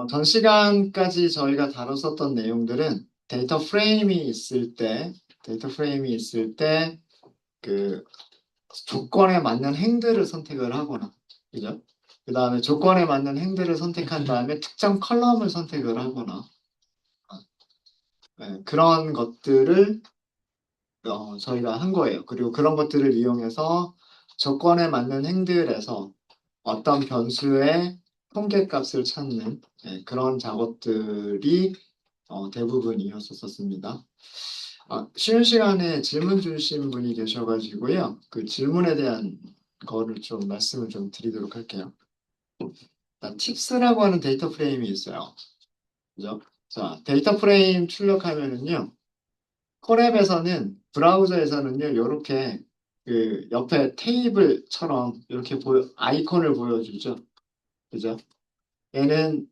전 시간까지 저희가 다뤘었던 내용들은 데이터 프레임이 있을 때, 그 조건에 맞는 행들을 선택을 하거나, 그죠? 그 다음에 조건에 맞는 행들을 선택한 다음에 특정 컬럼을 선택을 하거나, 그런 것들을 저희가 한 거예요. 그리고 그런 것들을 이용해서 조건에 맞는 행들에서 어떤 변수의 통계값을 찾는 그런 작업들이 대부분이었었습니다. 쉬는 시간에 질문 주신 분이 계셔가지고요. 그 질문에 대한 거를 좀 말씀을 좀 드리도록 할게요. 팁스라고 하는 데이터 프레임이 있어요. 그죠? 자, 데이터 프레임 출력하면은요. 콜앱에서는 브라우저에서는요. 이렇게 그 옆에 테이블처럼 이렇게 아이콘을 보여주죠. 그죠? 얘는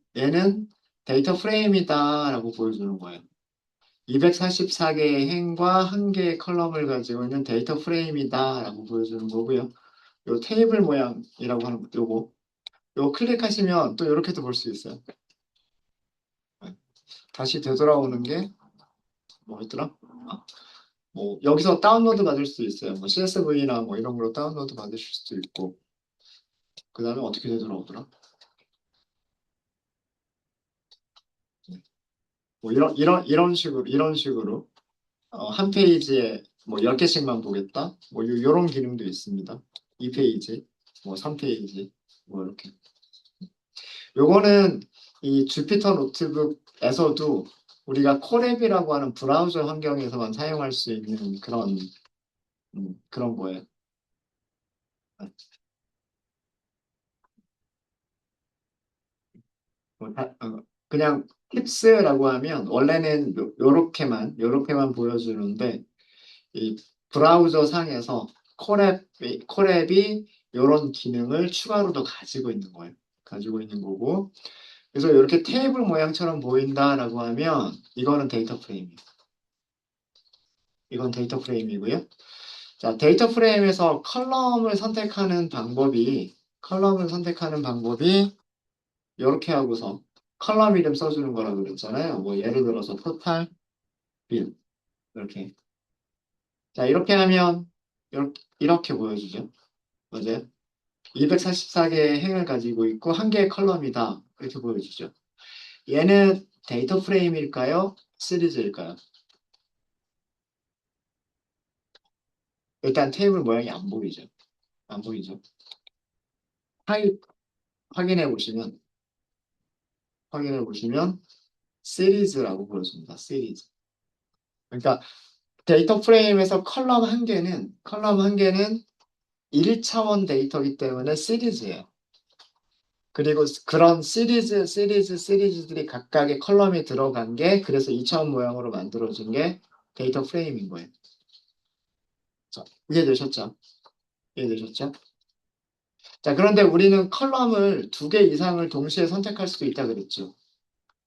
데이터 프레임이다라고 보여주는 거예요. 244개의 행과 1개의 컬럼을 가지고 있는 데이터 프레임이다라고 보여주는 거고요. 요 테이블 모양이라고 하는 요거 클릭하시면 또 이렇게도 볼 수 있어요. 다시 되돌아오는 게 뭐였더라? 뭐 여기서 다운로드 받을 수 있어요. 뭐 CSV나 뭐 이런 걸로 다운로드 받으실 수도 있고. 그 다음에 어떻게 되돌아오더라? 뭐 이런 식으로 한 페이지에 뭐 10개씩만 보겠다. 뭐 요런 기능도 있습니다. 2페이지, 뭐 3페이지, 뭐 이렇게. 요거는 이 주피터 노트북에서도 우리가 콜앱이라고 하는 브라우저 환경에서만 사용할 수 있는 그런 거예요. 그냥 팁스라고 하면 원래는 요렇게만 보여주는데 이 브라우저 상에서 콜앱이 이런 기능을 추가로도 가지고 있는 거예요. 가지고 있는 거고. 그래서 이렇게 테이블 모양처럼 보인다라고 하면 이거는 데이터 프레임이에요. 이건 데이터 프레임이고요. 자, 데이터 프레임에서 컬럼을 선택하는 방법이 이렇게 하고서 컬럼 이름 써주는 거라고 그랬잖아요. 뭐 예를 들어서 토탈 빌 이렇게. 자, 이렇게 하면 이렇게 보여주죠. 맞아요? 244개의 행을 가지고 있고 한 개의 컬럼이다. 이렇게 보여주죠. 얘는 데이터 프레임일까요? 시리즈일까요? 일단 테이블 모양이 안 보이죠. 안 보이죠. 타입 확인해 보시면 시리즈라고 보여줍니다. 시리즈. 그러니까 데이터 프레임에서 컬럼 한 개는 1차원 데이터이기 때문에 시리즈예요. 그리고 그런 시리즈들이 각각의 컬럼에 들어간 게 그래서 2차원 모양으로 만들어진 게 데이터 프레임인 거예요. 자, 이해되셨죠? 이해되셨죠? 자, 그런데 우리는 컬럼을 2개 이상을 동시에 선택할 수도 있다 그랬죠.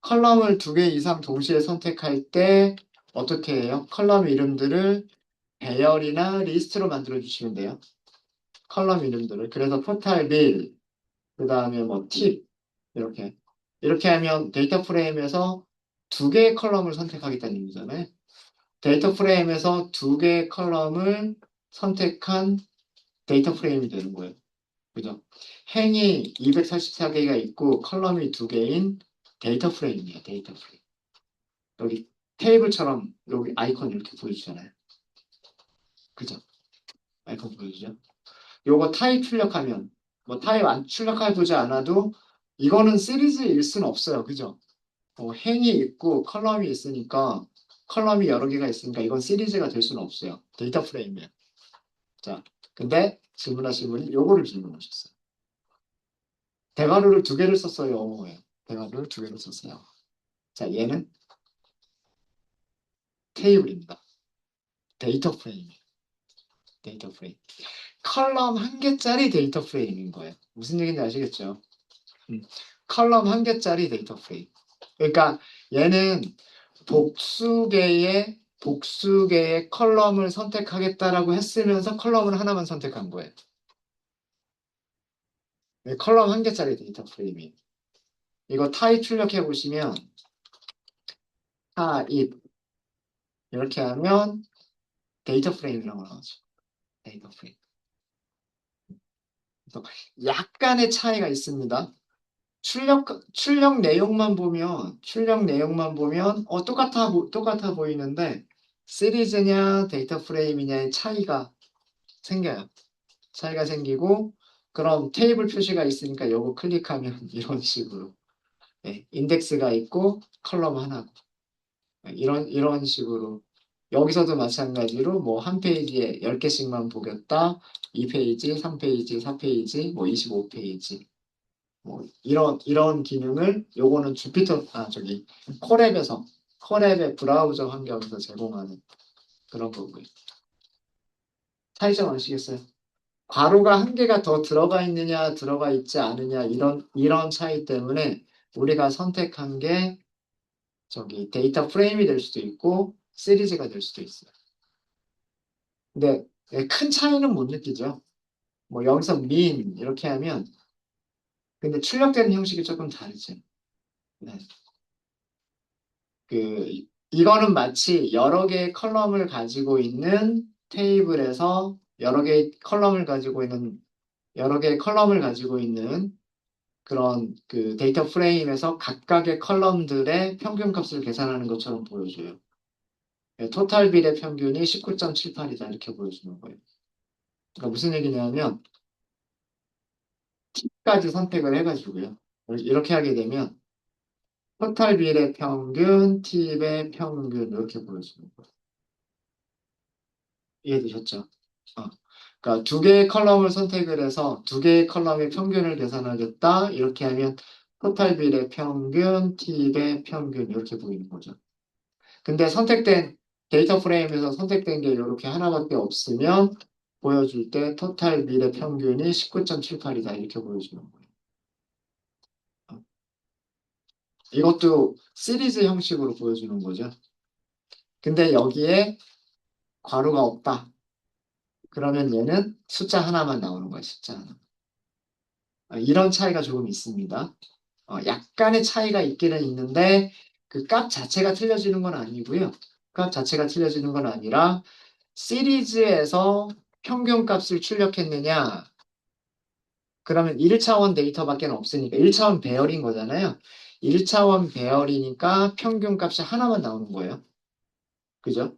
컬럼을 2개 이상 동시에 선택할 때 어떻게 해요? 컬럼 이름들을 배열이나 리스트로 만들어 주시면 돼요. 컬럼 이름들을. 그래서 토탈 빌, 그 다음에 뭐 팁, 이렇게. 이렇게 하면 데이터 프레임에서 2개의 컬럼을 선택하겠다는 얘기잖아요. 데이터 프레임에서 2개의 컬럼을 선택한 데이터 프레임이 되는 거예요. 그죠? 행이 244개가 있고 컬럼이 2개인 데이터 프레임이에요. 데이터 프레임. 여기 테이블처럼 여기 아이콘 이렇게 보여주잖아요. 그죠? 아이콘 보여주죠? 요거 타입 출력하면 뭐 타입 안 출력해보지 않아도 이거는 시리즈일 수는 없어요. 그죠? 행이 있고 컬럼이 있으니까 컬럼이 여러 개가 있으니까 이건 시리즈가 될 수는 없어요. 데이터 프레임이에요. 자, 근데 질문하신 분이 요거를 질문하셨어요. 대괄호를 2개를 썼어요. 대괄호를 2개를 썼어요. 자, 얘는 테이블입니다. 데이터 프레임이에요. 데이터 프레임. 컬럼 1개짜리 데이터 프레임인 거예요. 무슨 얘기인지 아시겠죠? 음, 컬럼 1개짜리 데이터 프레임. 그러니까 얘는 복수개의 컬럼을 선택하겠다라고 했으면서 컬럼을 하나만 선택한 거예요. 네, 컬럼 1개짜리 데이터 프레임이에요. 이거 타입 출력해 보시면 타입 이렇게 하면 데이터 프레임이라고 나오죠. 데이터 프레임. 그래서 약간의 차이가 있습니다. 출력 내용만 보면 똑같아 보이는데 시리즈냐 데이터 프레임이냐의 차이가 생겨요. 차이가 생기고 그럼 테이블 표시가 있으니까 요거 클릭하면 이런 식으로 인덱스가 있고 컬럼 하나고 이런 식으로 여기서도 마찬가지로 뭐 한 페이지에 10개씩만 보겠다. 2페이지, 3페이지, 4페이지, 뭐 25페이지 뭐 이런 기능을 요거는 주피터 저기 콜앱의 브라우저 환경에서 제공하는 그런 거고요. 차이점 아시겠어요? 괄호가 한 개가 더 들어가 있느냐 들어가 있지 않느냐 이런 차이 때문에 우리가 선택한 게 저기 데이터 프레임이 될 수도 있고 시리즈가 될 수도 있어요. 근데 큰 차이는 못 느끼죠. 뭐 여기서 min 이렇게 하면 근데 출력되는 형식이 조금 다르죠. 네. 이거는 마치 여러 개의 컬럼을 가지고 있는 테이블에서 여러 개의 컬럼을 가지고 있는 그런 그 데이터 프레임에서 각각의 컬럼들의 평균값을 계산하는 것처럼 보여줘요. 토탈 빌의 평균이 19.78이다 이렇게 보여주는 거예요. 그러니까 무슨 얘기냐면 T까지 선택을 해가지고요. 이렇게 하게 되면 토탈 빌의 평균, T의 평균 이렇게 보여주는 거예요. 이해되셨죠? 어. 그러니까 두 개의 컬럼을 선택을 해서 두 개의 컬럼의 평균을 계산하겠다. 이렇게 하면 토탈 빌의 평균, T의 평균 이렇게 보이는 거죠. 근데 선택된 데이터 프레임에서 선택된 게 이렇게 하나밖에 없으면 보여줄 때 토탈 밀의 평균이 19.78이다 이렇게 보여주는 거예요. 이것도 시리즈 형식으로 보여주는 거죠. 근데 여기에 괄호가 없다. 그러면 얘는 숫자 하나만 나오는 거예요. 숫자 하나. 이런 차이가 조금 있습니다. 약간의 차이가 있기는 있는데 그 값 자체가 틀려지는 건 아니고요. 값 자체가 틀려지는 건 아니라 시리즈에서 평균값을 출력했느냐? 그러면 1차원 데이터밖에 없으니까 1차원 배열인 거잖아요. 1차원 배열이니까 평균값이 하나만 나오는 거예요. 그죠?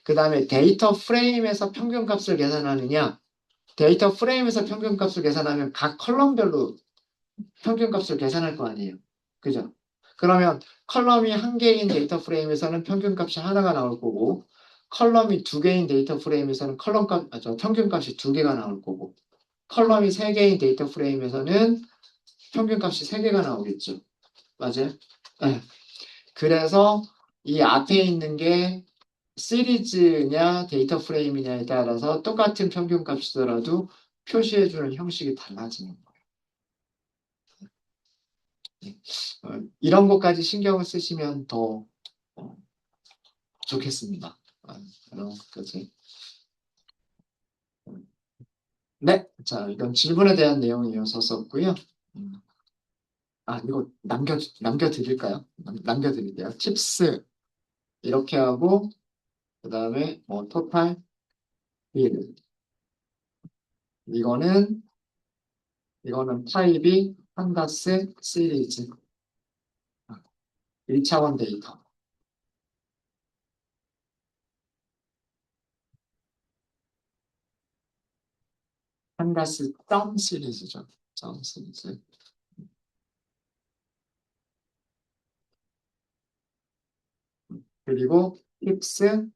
그 다음에 데이터 프레임에서 평균값을 계산하느냐? 데이터 프레임에서 평균값을 계산하면 각 컬럼별로 평균값을 계산할 거 아니에요. 그죠? 그러면 컬럼이 한 개인 데이터 프레임에서는 평균값이 하나가 나올 거고 컬럼이 두 개인 데이터 프레임에서는 평균값이 두 개가 나올 거고 컬럼이 세 개인 데이터 프레임에서는 평균값이 세 개가 나오겠죠. 맞아요? 네. 그래서 이 앞에 있는 게 시리즈냐 데이터 프레임이냐에 따라서 똑같은 평균값이더라도 표시해주는 형식이 달라지는 거예요. 이런 것까지 신경을 쓰시면 더 어, 좋겠습니다. 이런 것까지. 네, 자, 이건 질문에 대한 내용이어서 썼고요. 음, 이거 남겨드릴까요? 남겨드릴게요. 팁스 이렇게 하고 그 다음에 뭐 토탈 빌 이거는 타입이 판다스 시리즈 1차원 데이터 판다스 점 시리즈죠. 점 시리즈 그리고 팁스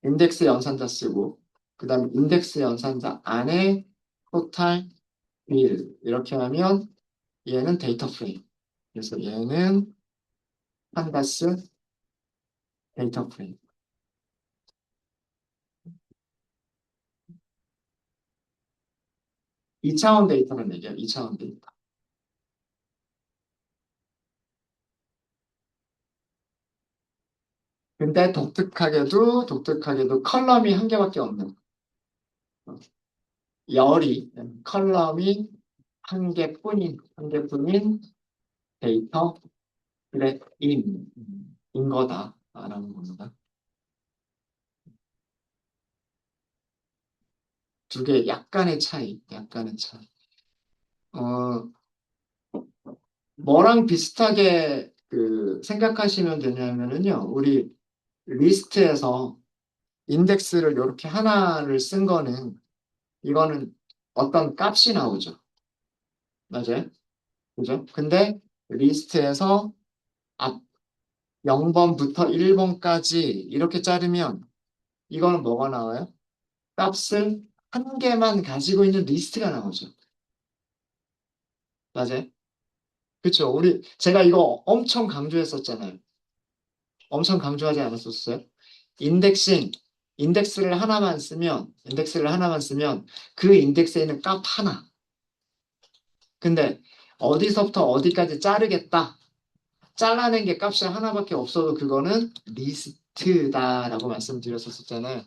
인덱스 연산자 쓰고 그 다음에 인덱스 연산자 안에 토탈 빌 이렇게 하면 얘는 데이터 프레임 그래서 얘는 판다스 데이터 프레임 2차원 데이터는 얘기해요. 2차원 데이터 근데 독특하게도 컬럼이 한 개밖에 없는 열이 컬럼이 한 개뿐인 데이터 프레임인 거다라는 겁니다. 두 개 약간의 차이, 약간의 차이. 어, 뭐랑 비슷하게 그 생각하시면 되냐면은요, 우리 리스트에서 인덱스를 이렇게 하나를 쓴 거는 이거는 어떤 값이 나오죠. 맞아요? 그죠? 근데 리스트에서 앞 0번부터 1번까지 이렇게 자르면 이거는 뭐가 나와요? 값을 한 개만 가지고 있는 리스트가 나오죠. 맞아요? 그렇죠. 제가 이거 엄청 강조했었잖아요. 엄청 강조하지 않았었어요? 인덱싱, 인덱스를 하나만 쓰면 그 인덱스에 있는 값 하나. 근데 어디서부터 어디까지 자르겠다. 잘라낸 게 값이 하나밖에 없어도 그거는 리스트다라고 말씀드렸었잖아요.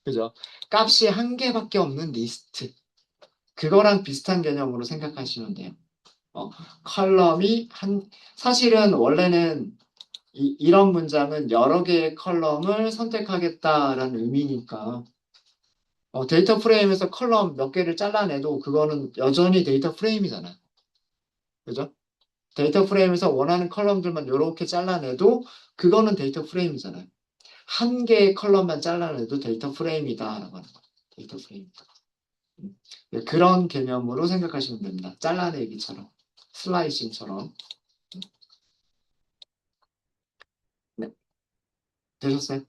그죠? 값이 한 개밖에 없는 리스트. 그거랑 비슷한 개념으로 생각하시면 돼요. 어, 컬럼이 사실은 원래는 이런 문장은 여러 개의 컬럼을 선택하겠다라는 의미니까 데이터 프레임에서 컬럼 몇 개를 잘라내도 그거는 여전히 데이터 프레임이잖아요. 그죠? 데이터 프레임에서 원하는 컬럼들만 이렇게 잘라내도 그거는 데이터 프레임이잖아요. 한 개의 컬럼만 잘라내도 데이터 프레임이다라고 하는 거예요. 데이터 프레임이다. 네, 그런 개념으로 생각하시면 됩니다. 잘라내기처럼, 슬라이싱처럼. 네, 되셨어요?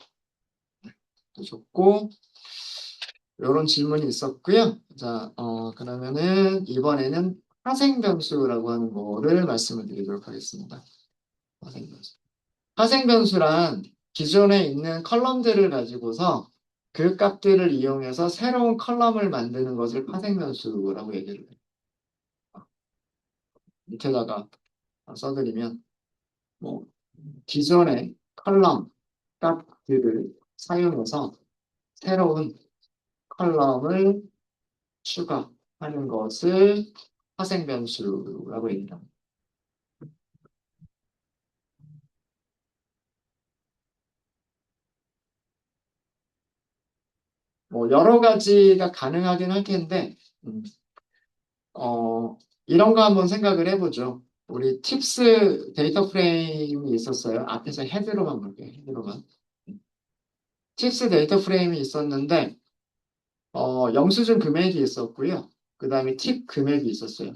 되셨고, 이런 질문이 있었고요. 자, 그러면은 이번에는 파생 변수라고 하는 거를 말씀을 드리도록 하겠습니다. 파생 변수. 파생 변수란 기존에 있는 컬럼들을 가지고서 그 값들을 이용해서 새로운 컬럼을 만드는 것을 파생 변수라고 얘기를 해요. 밑에다가 써드리면 뭐 기존의 컬럼 값들을 사용해서 새로운 컬럼을 추가하는 것을 파생 변수라고 얘기합니다. 뭐 여러 가지가 가능하긴 할 텐데 음, 이런 거 한번 생각을 해보죠. 우리 팁스 데이터 프레임이 있었어요. 앞에서 헤드로만 볼게요. 헤드로만. 팁스 데이터 프레임이 있었는데 영수증 금액이 있었고요. 그 다음에 팁 금액이 있었어요.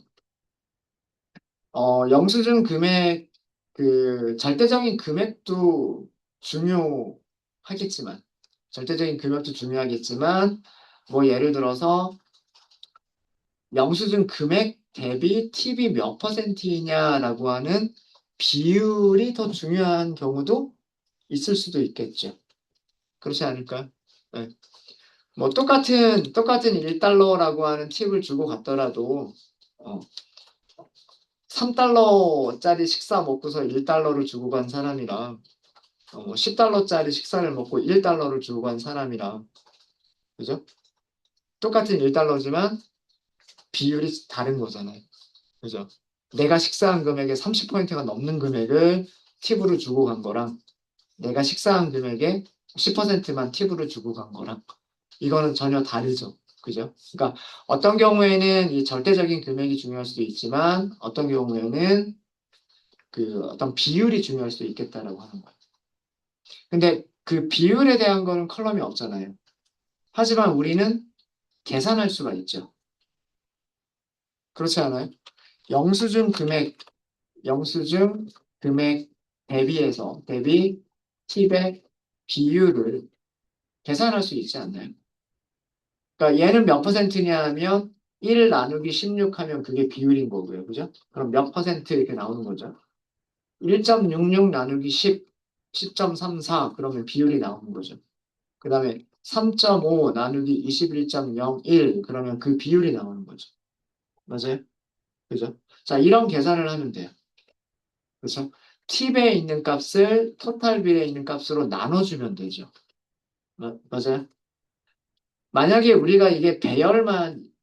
영수증 금액 그 절대적인 금액도 중요하겠지만 절대적인 금액도 중요하겠지만 뭐 예를 들어서 영수증 금액 대비 팁이 몇 퍼센트이냐라고 하는 비율이 더 중요한 경우도 있을 수도 있겠죠. 그렇지 않을까요? 네. 뭐 똑같은 1달러라고 하는 팁을 주고 갔더라도 3달러짜리 식사 먹고서 1달러를 주고 간 사람이랑 10달러짜리 식사를 먹고 1달러를 주고 간 사람이랑 그죠? 똑같은 1달러지만 비율이 다른 거잖아요. 그죠? 내가 식사한 금액의 30%가 넘는 금액을 팁으로 주고 간 거랑 내가 식사한 금액의 10%만 팁으로 주고 간 거랑 이거는 전혀 다르죠. 그죠? 그러니까 어떤 경우에는 이 절대적인 금액이 중요할 수도 있지만 어떤 경우에는 그 어떤 비율이 중요할 수도 있겠다라고 하는 거예요. 근데 그 비율에 대한 거는 컬럼이 없잖아요. 하지만 우리는 계산할 수가 있죠. 그렇지 않아요? 영수증 금액, 영수증 금액 대비 팁의 비율을 계산할 수 있지 않나요? 그러니까 얘는 몇 퍼센트냐 하면 1 나누기 16 하면 그게 비율인 거고요. 그죠? 그럼 몇 퍼센트 이렇게 나오는 거죠. 1.66 나누기 10, 10.34 그러면 비율이 나오는 거죠. 그 다음에 3.5 나누기 21.01 그러면 그 비율이 나오는 거죠. 맞아요? 그죠? 자, 이런 계산을 하면 돼요. 그렇죠? 팁에 있는 값을 토탈 빌에 있는 값으로 나눠주면 되죠. 맞아요? 만약에 우리가 이게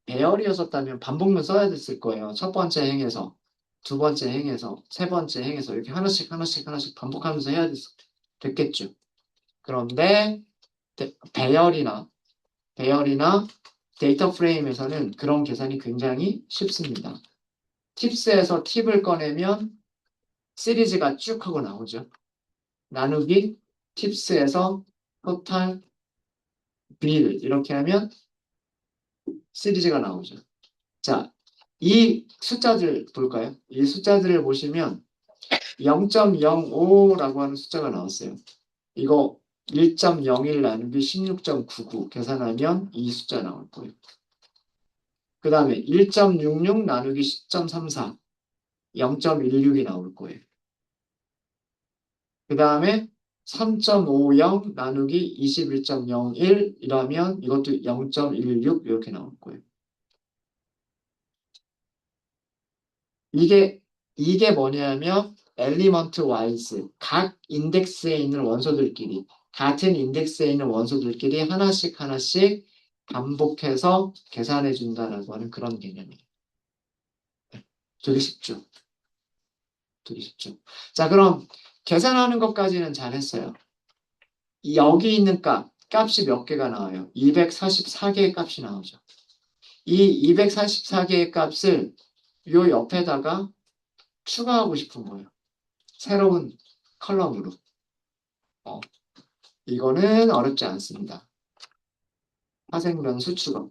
배열이었었다면 반복문 써야 됐을 거예요. 첫 번째 행에서. 두 번째 행에서 세 번째 행에서 이렇게 하나씩 하나씩 하나씩 반복하면서 해야 됐겠죠. 그런데 배열이나 데이터 프레임에서는 그런 계산이 굉장히 쉽습니다. 팁스에서 팁을 꺼내면 시리즈가 쭉 하고 나오죠. 나누기 팁스에서 토탈 빌 이렇게 하면 시리즈가 나오죠. 자, 이 숫자들 볼까요? 이 숫자들을 보시면 0.05라고 하는 숫자가 나왔어요. 이거 1.01 나누기 16.99 계산하면 이 숫자 나올 거예요. 그 다음에 1.66 나누기 10.34 0.16이 나올 거예요. 그 다음에 3.50 나누기 21.01 이라면 이것도 0.16 이렇게 나올 거예요. 이게 뭐냐면 엘리먼트 와이즈 각 인덱스에 있는 원소들끼리 같은 인덱스에 있는 원소들끼리 하나씩 하나씩 반복해서 계산해 준다라고 하는 그런 개념이에요. 되게 쉽죠? 되게 쉽죠? 자, 그럼 계산하는 것까지는 잘했어요. 여기 있는 값이 몇 개가 나와요? 244개의 값이 나오죠. 이 244개의 값을 요 옆에다가 추가하고 싶은 거예요. 새로운 컬럼으로. 어, 이거는 어렵지 않습니다. 파생변수 추가.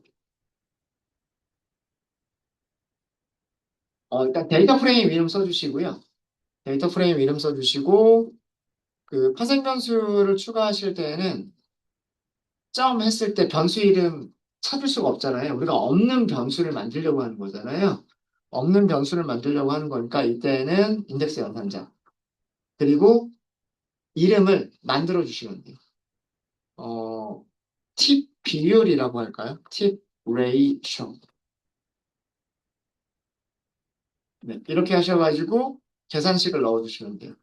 일단 데이터 프레임 이름 써주시고요. 데이터 프레임 이름 써주시고 그 파생변수를 추가하실 때는 점 했을 때 변수 이름 찾을 수가 없잖아요. 우리가 없는 변수를 만들려고 하는 거잖아요. 없는 변수를 만들려고 하는 거니까 이때는 인덱스 연산자. 그리고 이름을 만들어 주시면 돼요. 팁 비율이라고 할까요? 팁 레이쇼. 네, 이렇게 하셔가지고 계산식을 넣어주시면 돼요.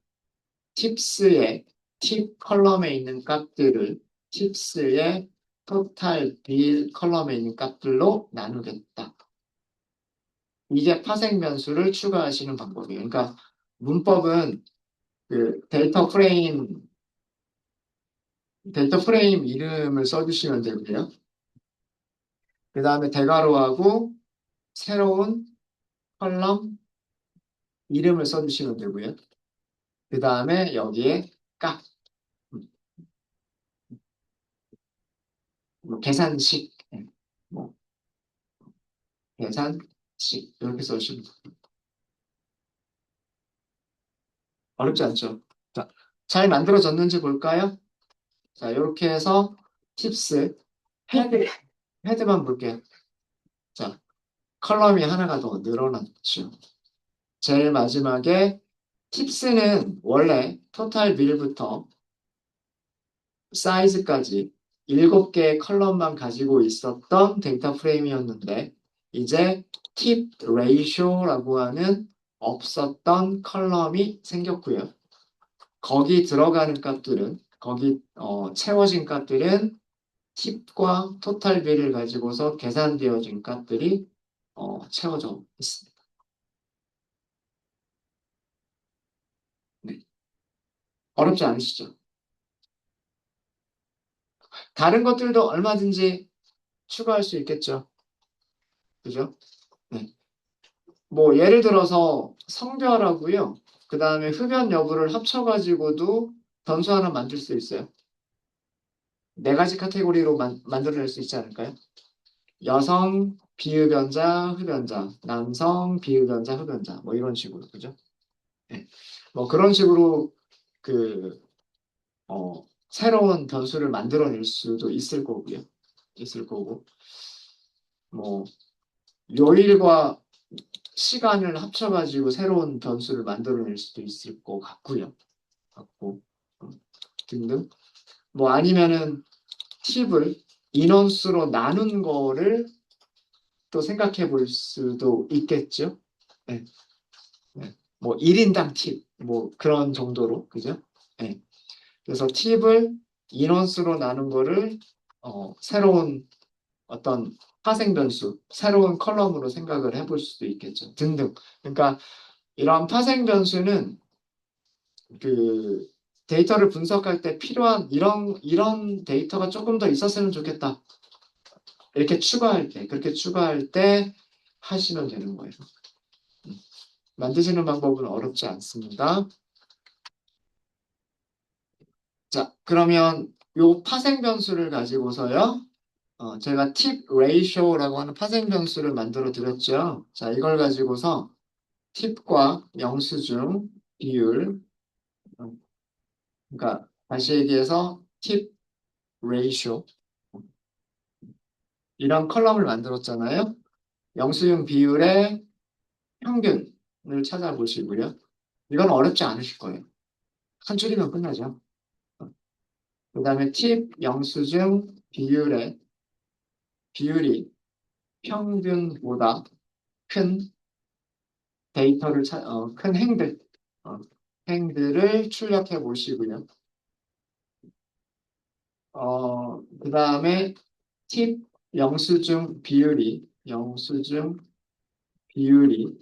팁스의 팁 컬럼에 있는 값들을 팁스의 토탈 빌 컬럼에 있는 값들로 나누겠다. 이게 파생 변수를 추가하시는 방법이에요. 그러니까 문법은 그 데이터 프레임 이름을 써주시면 되고요. 그 다음에 대괄호하고 새로운 컬럼 이름을 써주시면 되고요. 그 다음에 여기에 값, 뭐 계산식, 뭐 계산식 이렇게 써주시면 돼요. 어렵지 않죠? 자, 잘 만들어졌는지 볼까요? 자, 이렇게 해서 팁스 헤드만 볼게요. 자, 컬럼이 하나가 더 늘어났죠. 제일 마지막에 팁스는 원래 토탈 빌부터 사이즈까지 7개의 컬럼만 가지고 있었던 데이터 프레임이었는데 이제 팁 레이쇼라고 하는 없었던 컬럼이 생겼고요. 거기 들어가는 값들은 거기 채워진 값들은 팁과 토탈 비를 가지고서 계산되어진 값들이 채워져 있습니다. 네. 어렵지 않으시죠? 다른 것들도 얼마든지 추가할 수 있겠죠. 그죠? 네. 뭐 예를 들어서 성별하고요. 그 다음에 흡연 여부를 합쳐가지고도 변수 하나 만들 수 있어요. 네 가지 카테고리로 만들어낼 수 있지 않을까요? 여성, 비흡연자, 흡연자, 남성, 비흡연자, 흡연자, 뭐 이런 식으로, 그죠? 네. 뭐 그런 식으로 그, 새로운 변수를 만들어낼 수도 있을 거고요. 있을 거고, 뭐, 요일과 시간을 합쳐가지고 새로운 변수를 만들어낼 수도 있을 것 같고요. 같고, 등등. 뭐 아니면은 팁을 인원수로 나눈 거를 또 생각해 볼 수도 있겠죠. 네. 네. 뭐 1인당 팁, 뭐 그런 정도로, 그죠? 네. 그래서 팁을 인원수로 나눈 거를 새로운 어떤 파생 변수, 새로운 컬럼으로 생각을 해볼 수도 있겠죠. 등등. 그러니까 이러한 파생 변수는 그 데이터를 분석할 때 필요한 이런 데이터가 조금 더 있었으면 좋겠다. 이렇게 추가할 때, 그렇게 추가할 때 하시면 되는 거예요. 만드시는 방법은 어렵지 않습니다. 자, 그러면 요 파생 변수를 가지고서요. 제가 팁 레이쇼라고 하는 파생 변수를 만들어 드렸죠. 자, 이걸 가지고서 팁과 영수증 비율, 어, 그러니까 다시 얘기해서 팁 레이쇼 이런 컬럼을 만들었잖아요. 영수증 비율의 평균을 찾아보시고요. 이건 어렵지 않으실 거예요. 한 줄이면 끝나죠. 그 다음에 팁 영수증 비율이 평균보다 큰 큰 어, 행들을 출력해 보시고요. 그 다음에 팁 영수증 비율이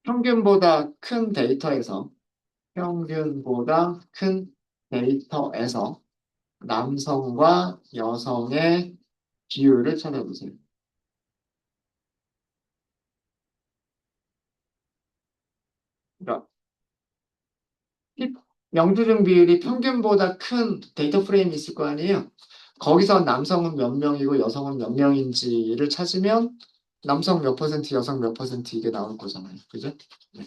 평균보다 큰 데이터에서, 평균보다 큰 데이터에서 남성과 여성의 비율을 찾아보세요. 그러니까 팁 영수증 비율이 평균보다 큰 데이터 프레임이 있을 거 아니에요? 거기서 남성은 몇 명이고 여성은 몇 명인지를 찾으면 남성 몇 퍼센트, 여성 몇 퍼센트 이게 나올 거잖아요. 그죠? 네.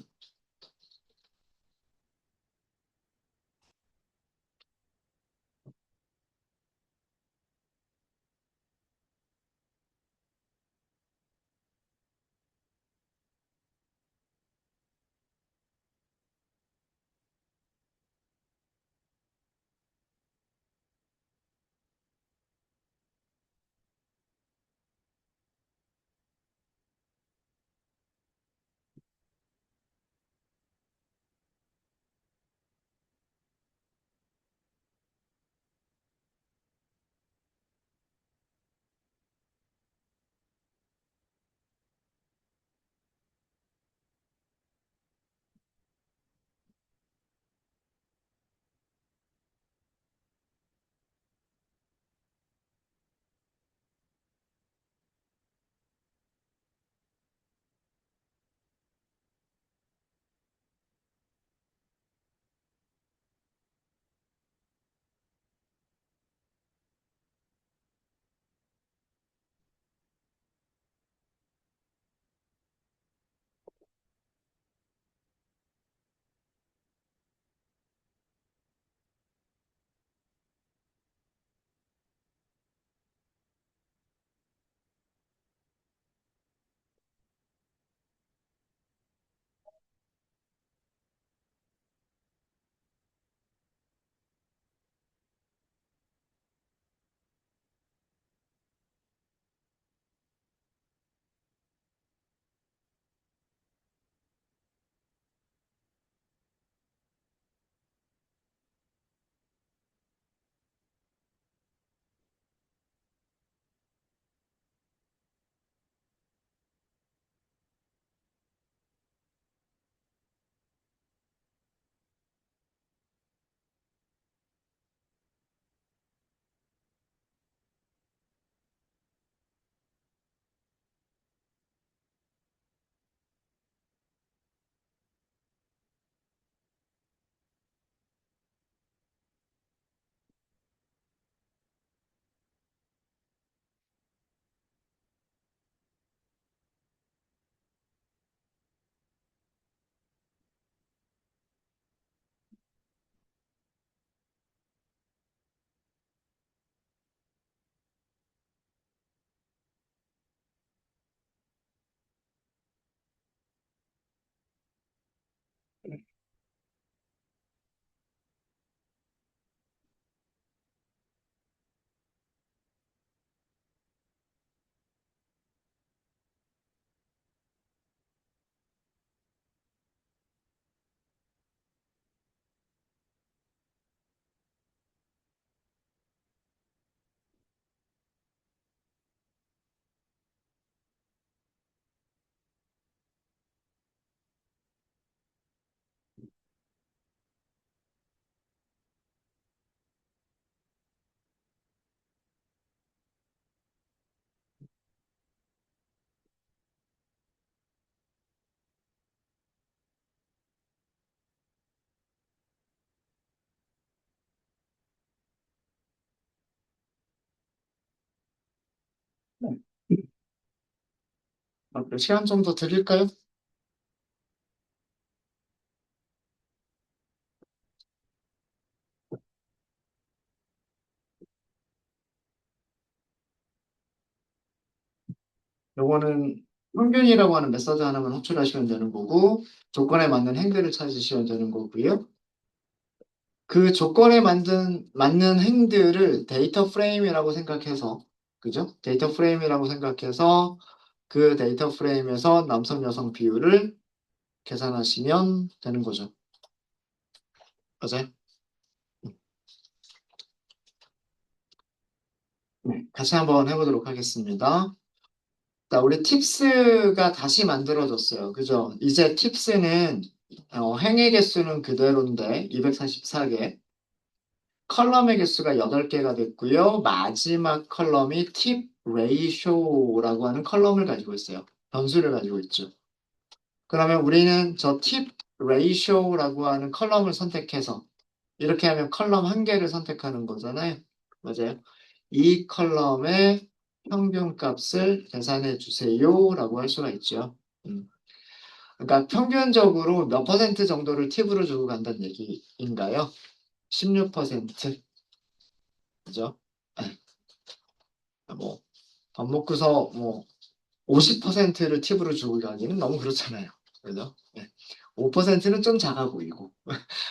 몇 시간 정도 드릴까요? 요거는 평균이라고 하는 메서드 하나만 호출하시면 되는 거고, 조건에 맞는 행들을 찾으시면 되는 거고요. 그 조건에 맞는 행들을 데이터 프레임이라고 생각해서, 그죠? 데이터 프레임이라고 생각해서 그 데이터 프레임에서 남성, 여성 비율을 계산하시면 되는 거죠. 맞아요? 네, 같이 한번 해보도록 하겠습니다. 자, 우리 팁스가 다시 만들어졌어요. 그죠? 이제 팁스는 행의 개수는 그대로인데 244개, 컬럼의 개수가 8개가 됐고요. 마지막 컬럼이 팁 레이쇼라고 하는 컬럼을 가지고 있어요. 변수를 가지고 있죠. 그러면 우리는 저 팁 레이쇼라고 하는 컬럼을 선택해서 이렇게 하면 컬럼 한 개를 선택하는 거잖아요. 맞아요. 이 컬럼의 평균 값을 계산해 주세요라고 할 수가 있죠. 음. 그러니까 평균적으로 몇 퍼센트 정도를 팁으로 주고 간다는 얘기인가요? 16%. 그죠? 뭐, 밥 먹고서 뭐 50%를 팁으로 주고 가기는 너무 그렇잖아요. 그죠? 네. 5%는 좀 작아 보이고.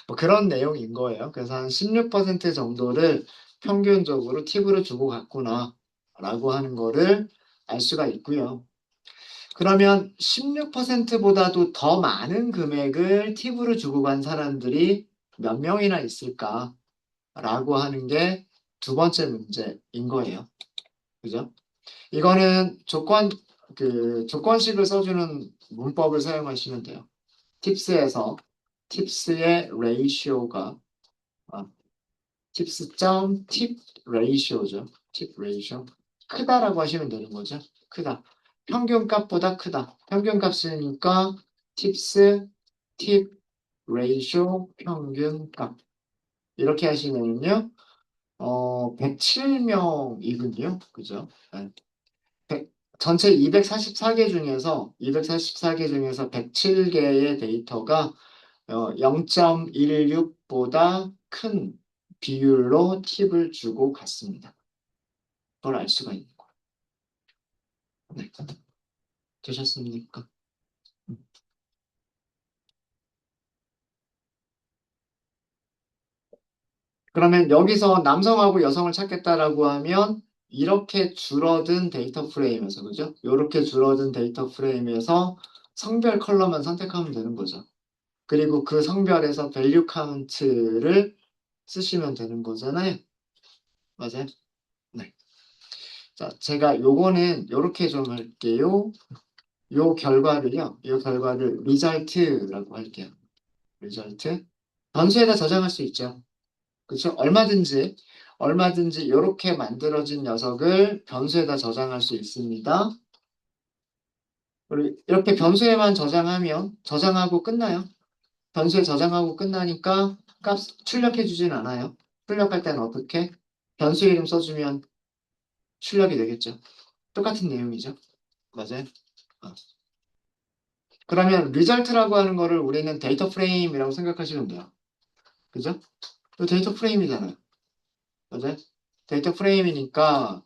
뭐 그런 내용인 거예요. 그래서 한 16% 정도를 평균적으로 팁으로 주고 갔구나. 라고 하는 거를 알 수가 있고요. 그러면 16%보다도 더 많은 금액을 팁으로 주고 간 사람들이 몇 명이나 있을까? 라고 하는 게 두 번째 문제인 거예요. 그죠? 이거는 조건식을 써주는 문법을 사용하시면 돼요. 팁스에서 팁스의 레이시오가 팁스.점 팁 레이시오죠. 팁 레이시오. 크다라고 하시면 되는 거죠. 크다. 평균값보다 크다. 평균값이니까 팁스 팁 레이시오 평균값. 이렇게 하시면요. 107명이군요. 그죠? 네. 전체 244개 중에서 107개의 데이터가 0.16보다 큰 비율로 팁을 주고 갔습니다. 그걸 알 수가 있는 거예요. 네. 되셨습니까? 음. 그러면 여기서 남성하고 여성을 찾겠다라고 하면 이렇게 줄어든 데이터 프레임에서, 그죠? 이렇게 줄어든 데이터 프레임에서 성별 컬러만 선택하면 되는 거죠. 그리고 그 성별에서 밸류 카운트를 쓰시면 되는 거잖아요. 맞아요? 네. 자, 제가 요거는 요렇게 좀 할게요. 요 결과를 리절트라고 할게요. 리절트. 변수에다 저장할 수 있죠. 그렇죠? 얼마든지 이렇게 만들어진 녀석을 변수에다 저장할 수 있습니다. 그리고 이렇게 변수에만 저장하면 저장하고 끝나요. 변수에 저장하고 끝나니까 값 출력해 주진 않아요. 출력할 때는 어떻게? 변수 이름 써주면 출력이 되겠죠. 똑같은 내용이죠. 맞아요. 어. 그러면 리절트라고 하는 거를 우리는 데이터 프레임이라고 생각하시면 돼요. 그죠? 이 데이터 프레임이잖아요. 맞아요? 데이터 프레임이니까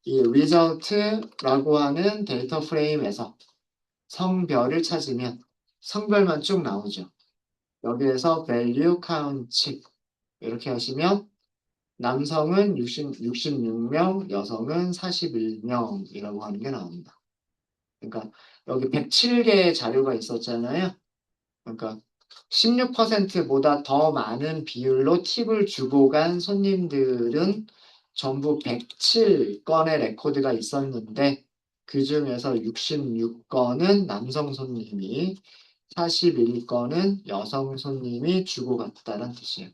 이 리절트라고 하는 데이터 프레임에서 성별을 찾으면 성별만 쭉 나오죠. 여기에서 value count 이렇게 하시면 남성은 66명, 여성은 41명이라고 하는 게 나옵니다. 그러니까 여기 107개의 자료가 있었잖아요. 그러니까 16%보다 더 많은 비율로 팁을 주고 간 손님들은 전부 107건의 레코드가 있었는데 그 중에서 66건은 남성 손님이 41건은 여성 손님이 주고 갔다는 뜻이에요.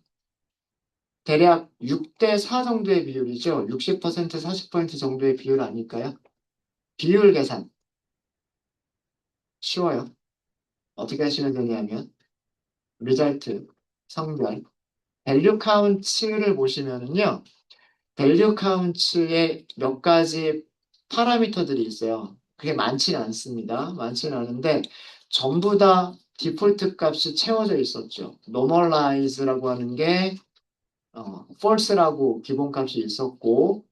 대략 6대 4 정도의 비율이죠. 60% 40% 정도의 비율 아닐까요? 비율 계산 쉬워요. 어떻게 하시면 되냐면 리절트, 성별, 밸류 카운트를 보시면은요. 밸류 카운트에 몇 가지 파라미터들이 있어요. 그게 많지는 않습니다. 많지는 않은데 전부 다 디폴트 값이 채워져 있었죠. normalize라고 하는 게 false라고 기본값이 있었고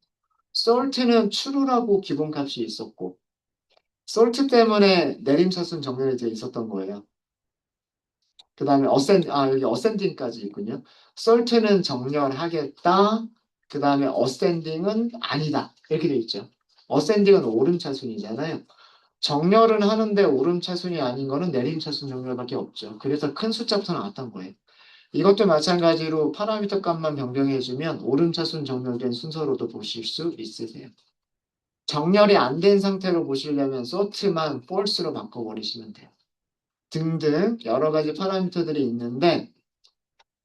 salt는 true라고 기본값이 있었고 salt 때문에 내림차순 정렬이 되어 있었던 거예요. 그 다음에 여기 ascending까지 있군요. salt는 정렬하겠다. 그 다음에 ascending은 아니다. 이렇게 돼 있죠. ascending은 오름차순이잖아요. 정렬은 하는데 오름차순이 아닌 거는 내림차순 정렬밖에 없죠. 그래서 큰 숫자부터 나왔던 거예요. 이것도 마찬가지로 파라미터 값만 변경해주면 오름차순 정렬된 순서로도 보실 수 있으세요. 정렬이 안 된 상태로 보시려면 sort만 false로 바꿔버리시면 돼요. 등등 여러 가지 파라미터들이 있는데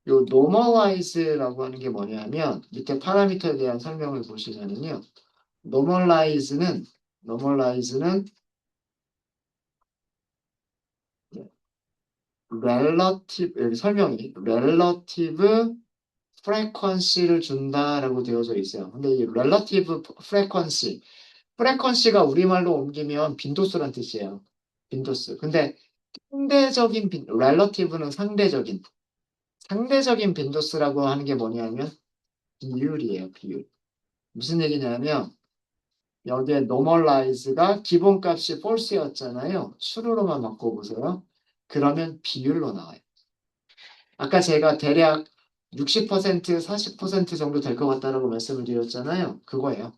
요 normalize라고 하는 게 뭐냐면 밑에 파라미터에 대한 설명을 보시면은요. normalize는 relative 여기 설명이 relative frequency를 준다라고 되어져 있어요. 근데 이 relative frequency가 우리말로 옮기면 빈도수란 뜻이에요. 빈도수. 근데 relative는 상대적인 빈도수라고 하는 게 뭐냐면 비율이에요, 비율. 무슨 얘기냐면 여기에 normalize가 기본값이 false였잖아요. true로만 바꿔보세요. 그러면 비율로 나와요. 아까 제가 대략 60%, 40% 정도 될 것 같다라고 말씀을 드렸잖아요. 그거예요.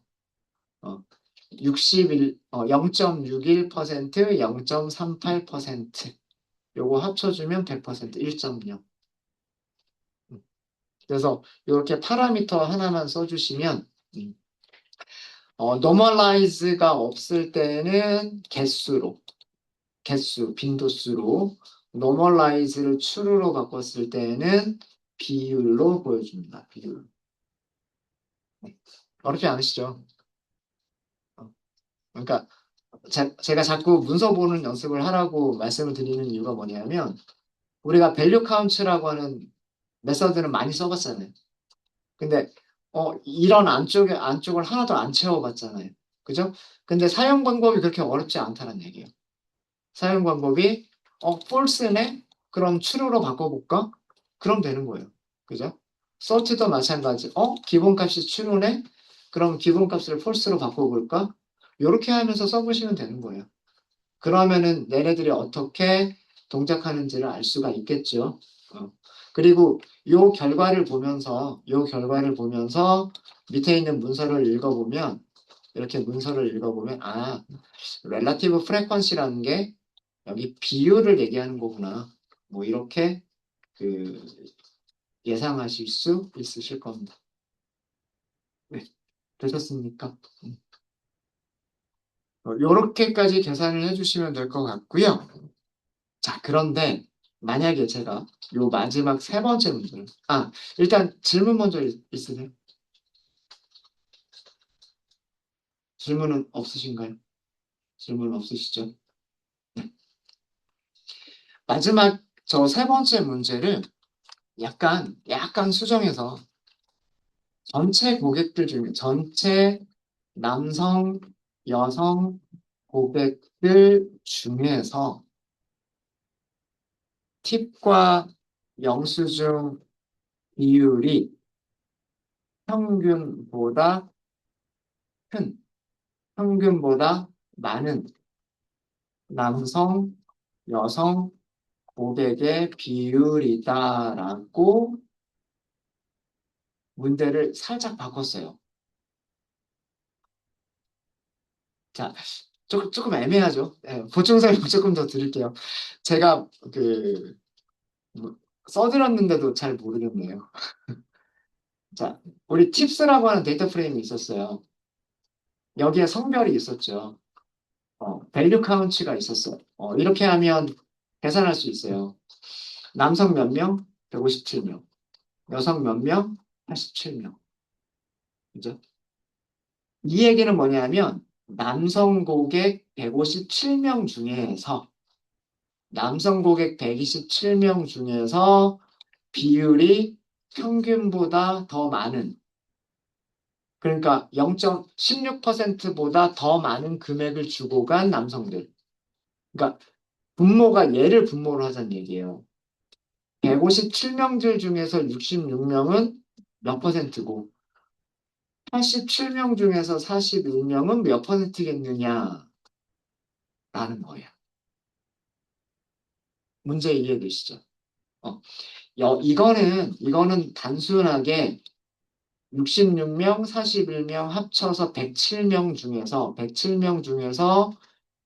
어, 0.61%, 0.38%. 요거 합쳐주면 100%, 1.0. 그래서 이렇게 파라미터 하나만 써주시면 normalize가 없을 때는 빈도수로 normalize를 true로 바꿨을 때는 비율로 보여줍니다. 비율. 네. 어렵지 않으시죠? 그러니까 제가 자꾸 문서 보는 연습을 하라고 말씀을 드리는 이유가 뭐냐면 우리가 value count라고 하는 메서드는 많이 써봤잖아요. 근데 이런 안쪽을 하나도 안 채워봤잖아요. 그죠? 근데 사용 방법이 그렇게 어렵지 않다는 얘기예요. 사용 방법이 false네? 그럼 true로 바꿔볼까? 그럼 되는 거예요. 그죠? sort도 마찬가지. 기본값이 true네? 그럼 기본값을 false로 바꿔볼까? 이렇게 하면서 써보시면 되는 거예요. 그러면은 얘네들이 어떻게 동작하는지를 알 수가 있겠죠. 어. 그리고 요 결과를 보면서 밑에 있는 문서를 읽어보면 이렇게 문서를 읽어보면 relative frequency라는 게 여기 비율을 얘기하는 거구나. 뭐 이렇게 그 예상하실 수 있으실 겁니다. 네, 되셨습니까? 요렇게까지 계산을 해주시면 될 것 같고요. 자, 그런데 만약에 제가 요 마지막 세 번째 문제를 일단 질문 먼저 있으세요? 질문은 없으신가요? 질문 없으시죠? 네. 마지막 저 세 번째 문제를 약간 수정해서 전체 남성, 여성 고객들 중에서 팁과 영수증 비율이 평균보다 큰, 평균보다 많은 남성, 여성 고객의 비율이다라고 문제를 살짝 바꿨어요. 자, 조금 애매하죠? 네, 보충 설명 조금 더 드릴게요. 제가 뭐, 써드렸는데도 잘 모르겠네요. 자, 우리 팁스라고 하는 데이터 프레임이 있었어요. 여기에 성별이 있었죠. 밸류 카운치가 있었어요. 이렇게 하면 계산할 수 있어요. 남성 몇 명? 157명. 여성 몇 명? 87명. 그죠? 이 얘기는 뭐냐면 남성 고객 157명 중에서 남성 고객 127명 중에서 비율이 평균보다 더 많은 그러니까 0.16%보다 더 많은 금액을 주고 간 남성들. 그러니까 분모가 얘를 분모로 하자는 얘기예요. 157명들 중에서 66명은 몇 퍼센트고 87명 중에서 41명은 몇 퍼센트겠느냐라는 거예요. 문제 이해되시죠? 어, 이거는 단순하게 66명, 41명 합쳐서 107명 중에서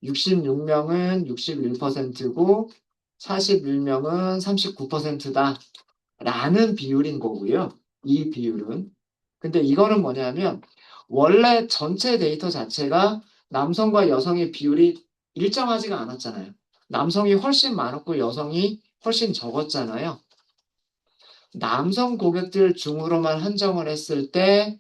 66명은 61%고 41명은 39%다. 라는 비율인 거고요. 이 비율은. 근데 이거는 뭐냐면 원래 전체 데이터 자체가 남성과 여성의 비율이 일정하지가 않았잖아요. 남성이 훨씬 많았고 여성이 훨씬 적었잖아요. 남성 고객들 중으로만 한정을 했을 때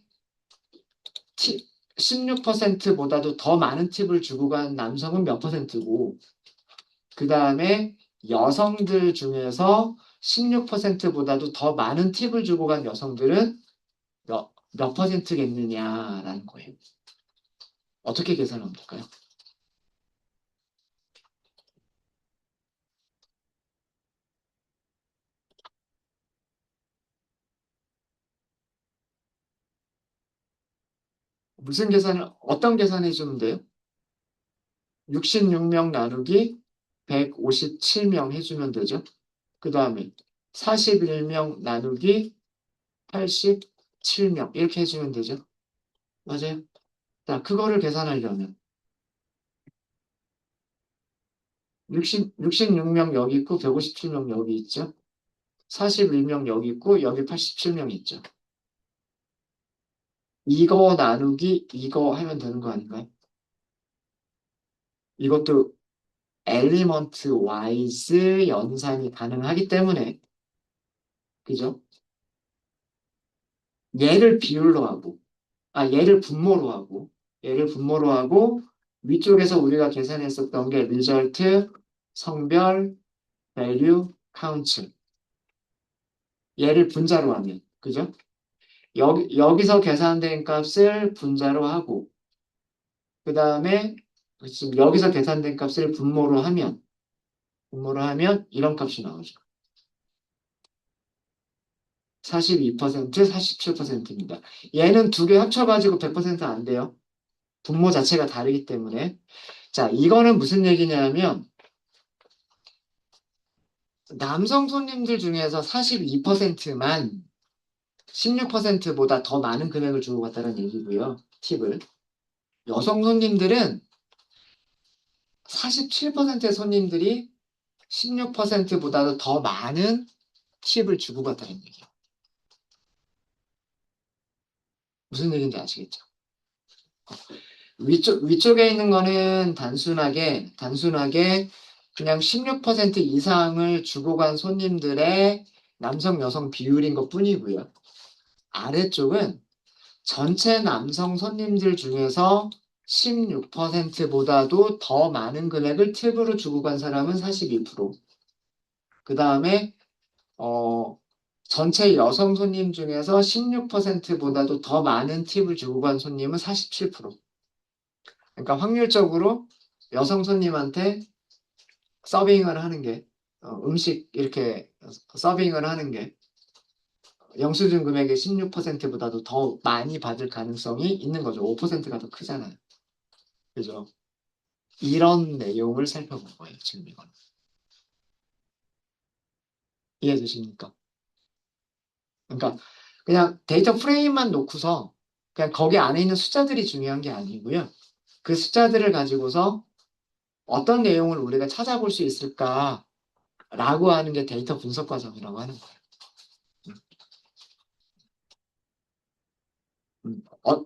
16%보다도 더 많은 팁을 주고 간 남성은 몇 퍼센트고 그 다음에 여성들 중에서 16%보다도 더 많은 팁을 주고 간 여성들은 몇 퍼센트겠느냐라는 거예요. 어떻게 계산하면 될까요? 어떤 계산해 주면 돼요? 66명 나누기 157명 해주면 되죠. 그 다음에 41명 나누기 87명 이렇게 해주면 되죠. 맞아요. 자, 그거를 계산하려면 66명 여기 있고 157명 여기 있죠. 41명 여기 있고 여기 87명 있죠. 이거 나누기 이거 하면 되는 거 아닌가요? 이것도 엘리먼트 와이즈 연산이 가능하기 때문에 그죠? 얘를 비율로 하고 얘를 분모로 하고 위쪽에서 우리가 계산했었던 게 리절트, 성별, 밸류, 카운트 얘를 분자로 하면 그죠? 여기서 계산된 값을 분자로 하고 그 다음에 지금 여기서 계산된 값을 분모로 하면 이런 값이 나오죠. 42%, 47%입니다. 얘는 두 개 합쳐가지고 100%안 돼요. 분모 자체가 다르기 때문에. 자, 이거는 무슨 얘기냐면 남성 손님들 중에서 42%만 16%보다 더 많은 금액을 주고 갔다는 얘기고요. 팁을. 여성 손님들은 47%의 손님들이 16%보다도 더 많은 팁을 주고 갔다는 얘기예요. 무슨 얘기인지 아시겠죠? 위쪽에 있는 거는 단순하게 그냥 16% 이상을 주고 간 손님들의 남성, 여성 비율인 것 뿐이고요. 아래쪽은 전체 남성 손님들 중에서 16%보다도 더 많은 금액을 팁으로 주고 간 사람은 42%. 그 다음에, 전체 여성 손님 중에서 16%보다도 더 많은 팁을 주고 간 손님은 47%. 그러니까 확률적으로 여성 손님한테 서빙을 하는 게, 음식 이렇게 서빙을 하는 게 영수증 금액의 16%보다도 더 많이 받을 가능성이 있는 거죠. 5%가 더 크잖아요. 그죠? 이런 내용을 살펴본 거예요. 지금 이거는. 이해해 주십니까? 그러니까 그냥 데이터 프레임만 놓고서 그냥 거기 안에 있는 숫자들이 중요한 게 아니고요. 그 숫자들을 가지고서 어떤 내용을 우리가 찾아볼 수 있을까라고 하는 게 데이터 분석 과정이라고 하는 거예요.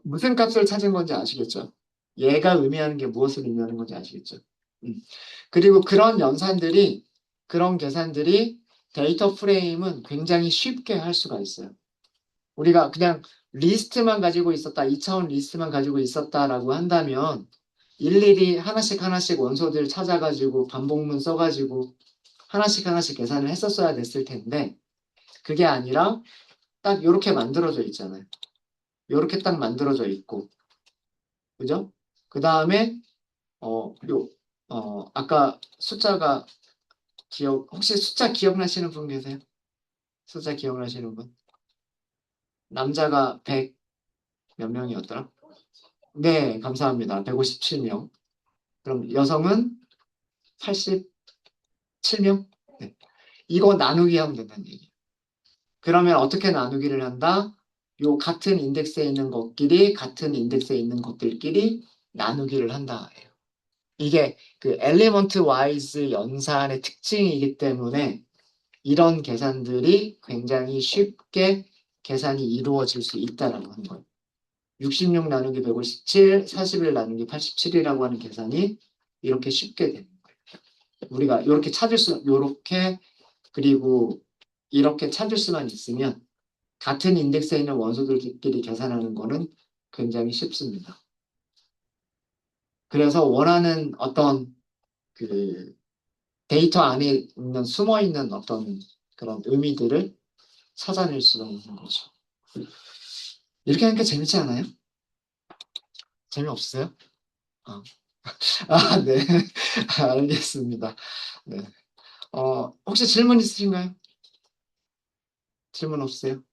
무슨 값을 찾은 건지 아시겠죠? 얘가 의미하는 게 무엇을 의미하는 건지 아시겠죠? 음. 그리고 그런 계산들이 데이터 프레임은 굉장히 쉽게 할 수가 있어요. 우리가 그냥 리스트만 가지고 있었다, 2차원 리스트만 가지고 있었다라고 한다면 일일이 하나씩 원소들 찾아가지고 반복문 써가지고 하나씩 계산을 했었어야 됐을 텐데 그게 아니라 딱 이렇게 만들어져 있잖아요. 요렇게 딱 만들어져 있고, 그죠? 그 다음에, 아까 숫자가 혹시 숫자 기억나시는 분 계세요? 숫자 기억나시는 분? 남자가 100 몇 명이었더라? 네, 감사합니다. 157명. 그럼 여성은 87명? 네. 이거 나누기 하면 된다는 얘기예요. 그러면 어떻게 나누기를 한다? 요 같은 인덱스에 있는 것끼리 같은 인덱스에 있는 것들끼리 나누기를 한다. 이게 그 엘리먼트 와이즈 연산의 특징이기 때문에 이런 계산들이 굉장히 쉽게 계산이 이루어질 수 있다라고 하는 거예요. 66 나누기 157, 41 나누기 87이라고 하는 계산이 이렇게 쉽게 되는 거예요. 우리가 이렇게 이렇게, 그리고 이렇게 찾을 수만 있으면 같은 인덱스에 있는 원소들끼리 계산하는 거는 굉장히 쉽습니다. 그래서 원하는 어떤 그 데이터 안에 있는 숨어 있는 어떤 그런 의미들을 찾아낼 수가 있는 거죠. 이렇게 하니까 재밌지 않아요? 재미없어요? 아, 네. 알겠습니다. 네. 혹시 질문 있으신가요? 질문 없으세요?